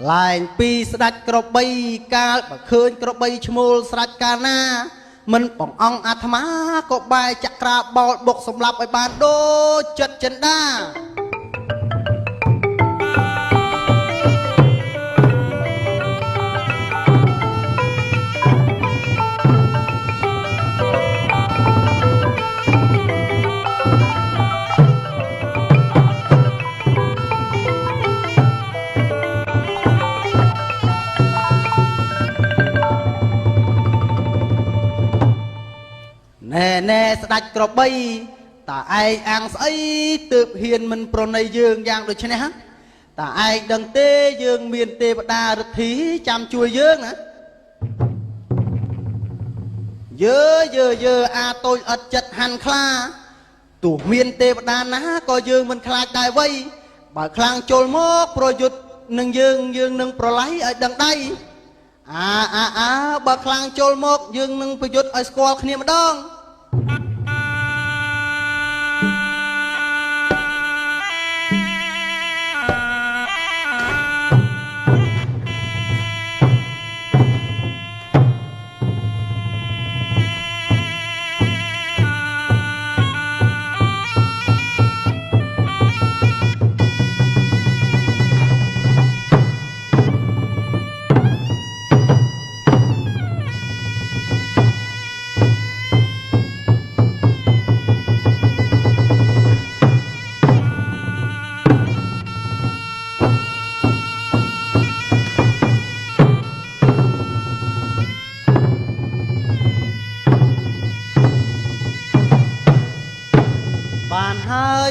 lại pi sạch cọp bay ca bà khơi cọp bay chmul sạch ca na mình bỏng ong athma có bài chặt ra bọt bột sầm lạp ở bàn đô chật chân đa nè nè sạch cọp bay ta ai ăn sấy tự hiền mình pro này dương giang được chứ nè ta ai đằng tê dương miền tê bát đa được thí chăm chui dương á dơ a tôi ật chật hàn kha tủ miền tê bát đa ná coi dương mình khai đại vây bà khang trôi mốc pro dụt nâng dương nâng pro lấy ở đằng đây bà khang trôi mốc dương nâng pro dụt ở squall khnia mà đong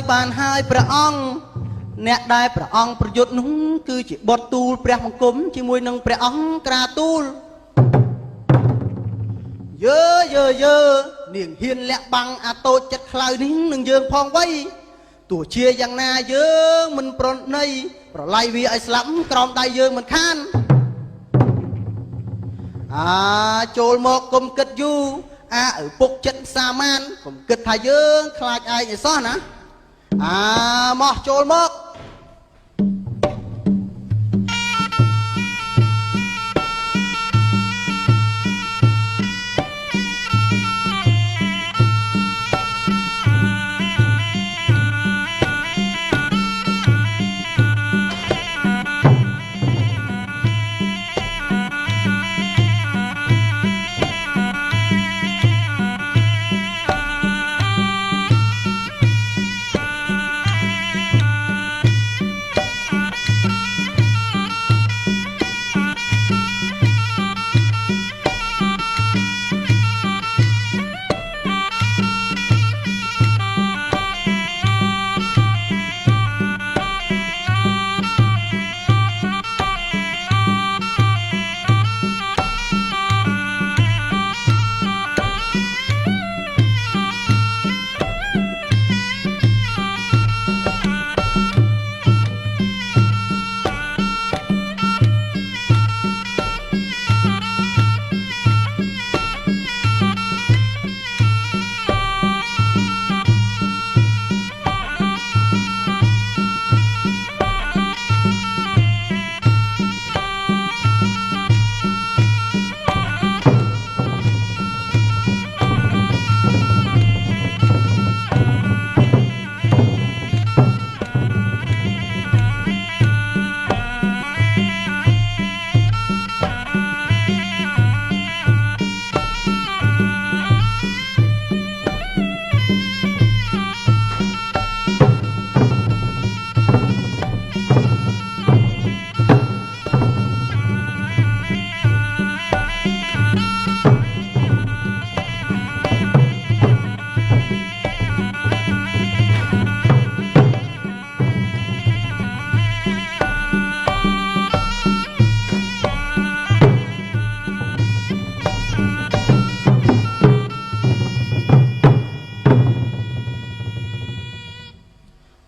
bàn haiព្រះអង្គអ្នកដែលព្រះអង្គប្រយុទ្ធនោះគឺជាបុត្រទូលព្រះបង្គំជាមួយនឹងព្រះអង្គក្រាទូលយើនាងហ៊ានលាក់បាំងអាតូចចិត្តខ្លៅនេះនឹងយើងផងវៃទោះជាយ៉ាងណាយើងមិនប្រណីប្រឡាយវាឲ្យស្លាប់ក្រោមដៃយើងមិនខានចូលមកគុំគិតយូរឪពុកចិត្តសាមានកុំគិតថាយើងខ្លាចឯងឯសោះណាមកចូលមក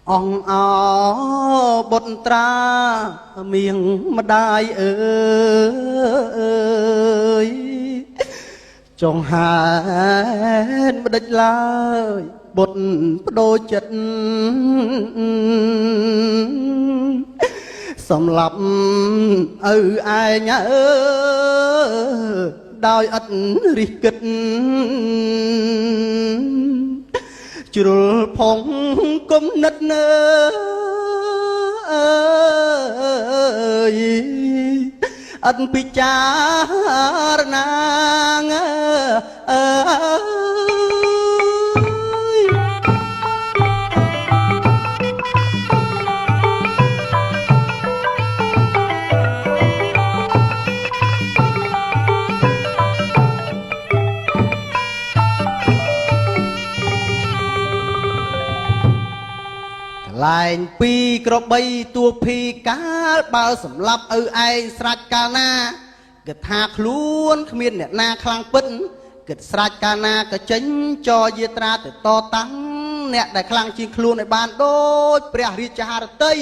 ông bột tra miệng mà đai ơi trong hai mà địch lời bột đôi chân សម្លាប់ឪឯងដោយអត់រិះគិតជ្រុលផងគំនិតអើយអត់ពិចារណាអើលែងពីក្របីតួភីកាលបើសម្លាប់ឪឯងស្រេចកាលណាគិតថាខ្លួនគ្មានអ្នកណាខ្លាំងពិតគិតស្រេចកាលណាក៏ចេញចយាត្រាទៅតតាំងអ្នកដែលខ្លាំងជាងខ្លួនឲ្យបានដូចព្រះរាជហឫទ័យ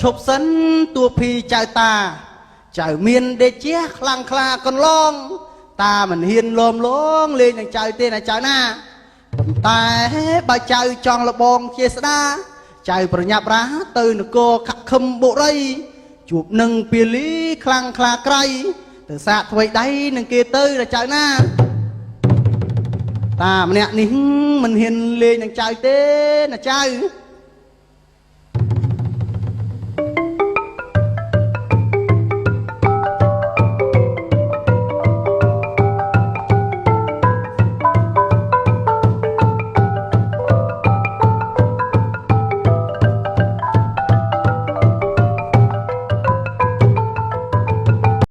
ឈប់សិនតួភីចៅតាចៅមានដេជះខ្លាំងខ្លាកន្លងតាមិនហ៊ានលំលងលេងនឹងចៅទេណាចៅណាប៉ុន្តែបើចៅចង់លបងជាស្ដាចៅប្រញាប់រាទៅនគរខខឹមបុរីជួបនឹងពាលីខ្លាំងខ្លាក្រៃទៅសាកថ្វីដៃនឹងគេទៅណាចៅណាតាម្នាក់នេះមិនហ៊ានលេងនឹងចៅទេណាចៅ